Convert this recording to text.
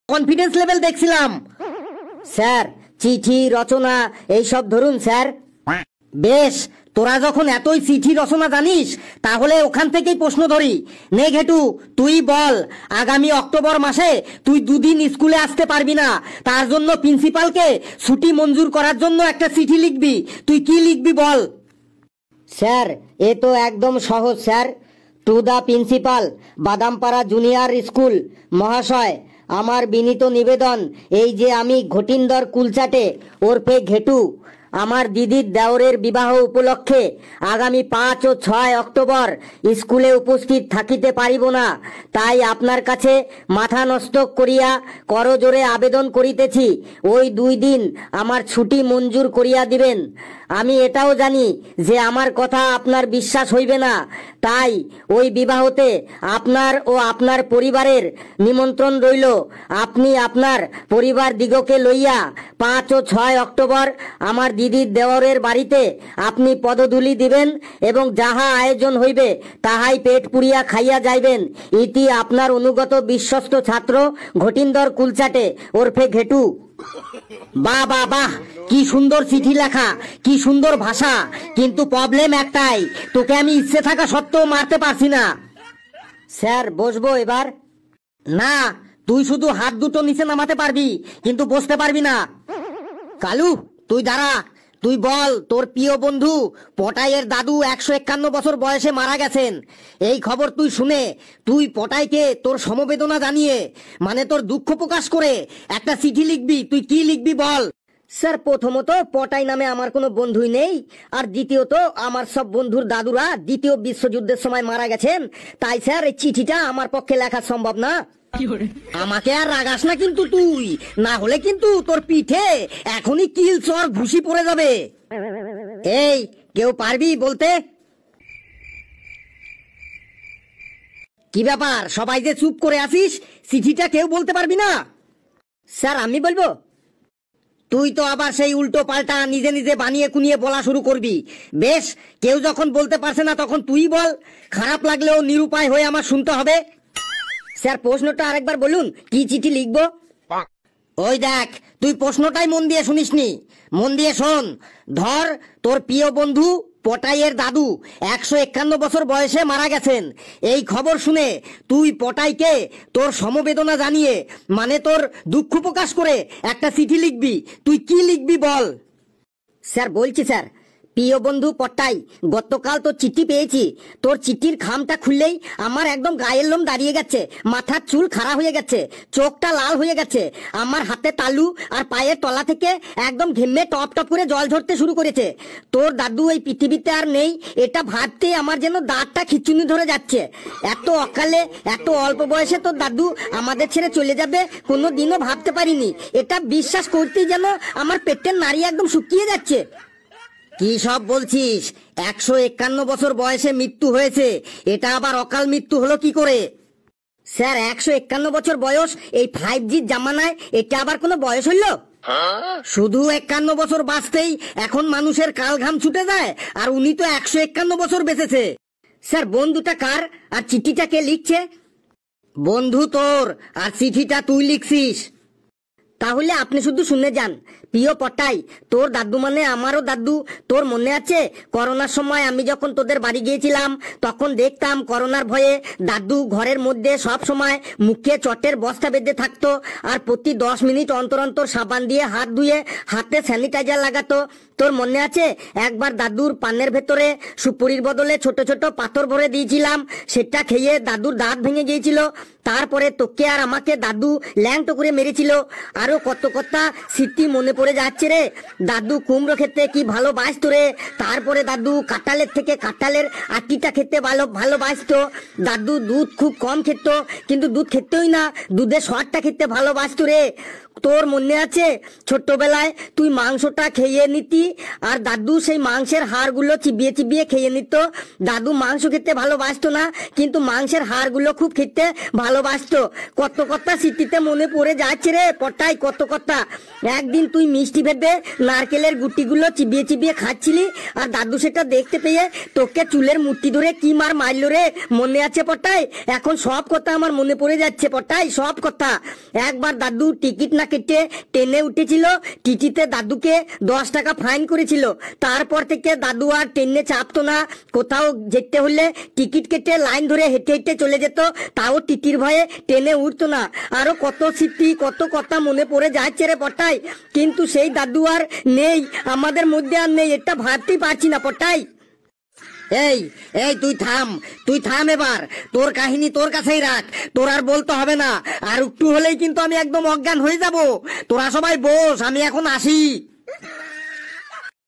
Confidence level দেখছিলাম। Sir চিঠি রচনা এইসব ধরুন স্যার। বেশ, তোরা যখন এতই চিঠি রচনা জানিস তাহলে ওখান থেকেই প্রশ্ন ধরি। নে ঘেটু, তুই বল, আগামী অক্টোবর মাসে তুই 2 দিন স্কুলে আসতে পারবি না, তার জন্য প্রিন্সিপালকে ছুটি মঞ্জুর করার জন্য একটা চিঠি লিখবি। তুই কি লিখবি বল। স্যার এ তো একদম সহজ sir. To the principal, Badampara junior school মহাশয়, আমার বিনীত নিবেদন এই যে আমি ঘটিন্দর কুলচাটে ওরফে ঘেটু আমার দিদির দেওরের বিবাহ উপলক্ষে আগামী 5 ও 6 অক্টোবর স্কুলে উপস্থিত থাকিতে পারিব না, তাই আপনার কাছে মাথা নষ্ট করিয়া করজোরে আবেদন করিতেছি ওই 2 দিন আমার ছুটি মঞ্জুর করিয়া দিবেন। আমি এটাও জানি যে আমার কথা আপনার বিশ্বাস হইবে না, তাই ওই বিবাহতে আপনার ও আপনার পরিবারের নিমন্ত্রণ রইল। আপনি আপনার পরিবার দিগকে লইয়া 5 ও 6 অক্টোবর আমার দিদির দেওরের বাড়িতে আপনি পদধূলি দিবেন এবং যাহা আয়োজন হইবে তাহাই পেট পুরিয়া খাইয়া যাইবেন। ইতি আপনার অনুগত বিশ্বস্ত ছাত্র ঘটিন্দর কুলচাটে ওরফে ঘেটু। বাহ বাহ বাহ, কি সুন্দর চিঠি লেখা, কি সুন্দর ভাষা, কিন্তু প্রবলেম একটাই, তোকে আমি ইচ্ছে থাকা সত্ত্বেও মারতে পারছি না। স্যার বসবো এবার? না, তুই শুধু হাত দুটো নিচে নামাতে পারবি কিন্তু বসতে পারবি না। কালু তুই দাঁড়া, তুই বল তোর প্রিয় বন্ধু পটাইয়ের দাদু 151 বছর বয়সে মারা গেছেন, এই খবর তুই শুনে তুই পটাইকে তোর সমবেদনা জানিয়ে মানে তোর দুঃখ প্রকাশ করে একটা চিঠি লিখবি। তুই কি লিখবি বল। স্যার প্রথমত পটাই নামে আমার কোনো বন্ধুই নেই, আর দ্বিতীয়ত আমার সব বন্ধুর দাদুরা 2য় বিশ্বযুদ্ধের সময় মারা গেছেন, তাই স্যার এই চিঠিটা আমার পক্ষে লেখা সম্ভব না। আমাকে আর রাগাস না কিন্তু তুই, না হলে কিন্তু তোর পিঠে এখনই কিল চর ঘুষি পড়ে যাবে। এই কেউ পারবি বলতে? কি ব্যাপার সবাই যে চুপ করে আছিস, চিঠিটা কেউ বলতে পারবি না? স্যার আমি বলবো? তুই তো আবার সেই উল্টো পাল্টা নিজে নিজে বানিয়ে কুনিয়ে বলা শুরু করবি। বেশ, কেউ যখন বলতে পারছে না তখন তুই বল, খারাপ লাগলেও নিরুপায় হয়ে আমার শুনতে হবে। স্যার প্রশ্নটা আরেকবার বলুন, কি চিঠি লিখবো? ওই দেখ, তুই প্রশ্নটাই মন দিয়ে শুনিসনি, মন দিয়ে শোন। ধর তোর প্রিয় বন্ধু পটাইয়ের দাদু 151 বছর বয়সে মারা গেছেন, এই খবর শুনে তুই পটাইকে তোর সমবেদনা জানিয়ে মানে তোর দুঃখ প্রকাশ করে একটা চিঠি লিখবি। তুই কি লিখবি বল। স্যার বলছি স্যার, প্রিয় বন্ধু পটাই, গতকাল তোর চিঠি পেয়েছি, তোর চিঠির খামটা খুললেই আমার একদম গায়ের লোম দাঁড়িয়ে গেছে, মাথার চুল খাড়া হয়ে গেছে, চোখটা লাল হয়ে গেছে, আমার হাতে তালু আর পায়ের তলা থেকে একদম ঘেমে টপ টপ করে জল ঝরতে শুরু করেছে। তোর দাদু এই পৃথিবীতে আর নেই, এটা ভাবতে আমার যেন দাঁতটা খিচুনি ধরে যাচ্ছে। এত অকালে এত অল্প বয়সে তোর দাদু আমাদের ছেড়ে চলে যাবে কোনো দিনও ভাবতে পারিনি, এটা বিশ্বাস করতেই যেন আমার পেটের নাড়ি একদম শুকিয়ে যাচ্ছে। কি সব বলছিস? 151 বছর বয়সে মৃত্যু হয়েছে, এটা আবার অকাল মৃত্যু হলো কি করে? স্যার 151 বছর বয়স এই 5G জামানায় এটা আবার কোনো বয়স হইল? শুধু 51 বছর বাঁচতেই এখন মানুষের কাল ঘাম ছুটে যায়, আর উনি তো 151 বছর বেঁচেছে। স্যার বন্ধুটা কার আর চিঠিটা কে লিখছে? বন্ধু তোর, আর চিঠিটা তুই লিখছিস। তাহলে আপনি শুধু শুনে যান। প্রিয় পটাই, তোর দাদু মানে আমারও দাদু। তোর মনে আছে করোনার সময় আমি যখন তোদের বাড়ি গিয়েছিলাম তখন দেখতাম করোনার ভয়ে দাদু ঘরের মধ্যে সব সময় মুখে চটের বস্তা বেঁধে থাকতো, আর প্রতি 10 মিনিট অন্তর অন্তর সাবান দিয়ে হাত ধুয়ে হাতে স্যানিটাইজার লাগাতো। তোর মনে আছে একবার দাদুর পানের ভেতরে সুপুরির বদলে ছোট ছোট পাথর ভরে দিয়েছিলাম, সেটা খেয়ে দাদুর দাঁত ভেঙে গিয়েছিল। তারপরে তোকে আর আমাকে দাদু ল্যাংটো করে মেরেছিল। আরো কত কথা স্মৃতি মনে পড়ে যাচ্ছে রে। দাদু কুমড়ো খেতে কি ভালোবাসতো রে। তারপরে দাদু কাঁঠালের থেকে কাঁঠালের আটিটা খেতে ভালোবাসতো। দাদু দুধ খুব কম খেত, কিন্তু দুধ খেতেই না, দুধের স্বাদটা খেতে ভালোবাসতো রে। তোর মনে আছে ছোট্টবেলায় তুই মাংসটা খেয়ে নিতি আর দাদু সেই মাংসের হাড়গুলো চিবিয়ে চিবিয়ে খেয়ে নিত। দাদু মাংস খেতে ভালোবাসতো না, কিন্তু মাংসের হাড়গুলো খুব খেতে ভালোবাসতো। কত কথা স্মৃতিতে মনে পড়ে যাচ্ছে রে পটাই। পটাই কত কথা। একদিন তুই মিষ্টি ভেবে নারকেলের গুটিগুলো চিবিয়ে চিবিয়ে খাচ্ছিলি, আর দাদু সেটা দেখতে পেয়ে তোকে চুলের মুঠি ধরে কি মার মারলো রে, মনে আছে পটাই? এখন সব কথা আমার মনে পড়ে যাচ্ছে পটাই, সব কথা। একবার দাদু টিকিট না কেটে ট্রেনে উঠেছিল, টিটিতে দাদুকে 10 টাকা ফাইন করেছিল। তারপর থেকে দাদু আর ট্রেনে চাপতো না, কোথাও যেতে হলে টিকিট কেটে লাইন ধরে হেঁটে হেঁটে চলে যেত, তাও টিটির ভয়ে ট্রেনে উঠতো না। আরো কত স্মৃতি কত কথা মনে পড়ে যাচ্ছে রে পটাই, কিন্তু সেই দাদু আর নেই, আমাদের মধ্যে আর নেই, এটা ভাবতেই পারছি না পটাই। এই এই তুই থাম এবার, তোর কাহিনী তোর কাছেই রাখ, তোর আর বলতে হবে না। আর একটু হলেই কিন্তু আমি একদম অজ্ঞান হয়ে যাব। তোরা সবাই বস, আমি এখন আসি।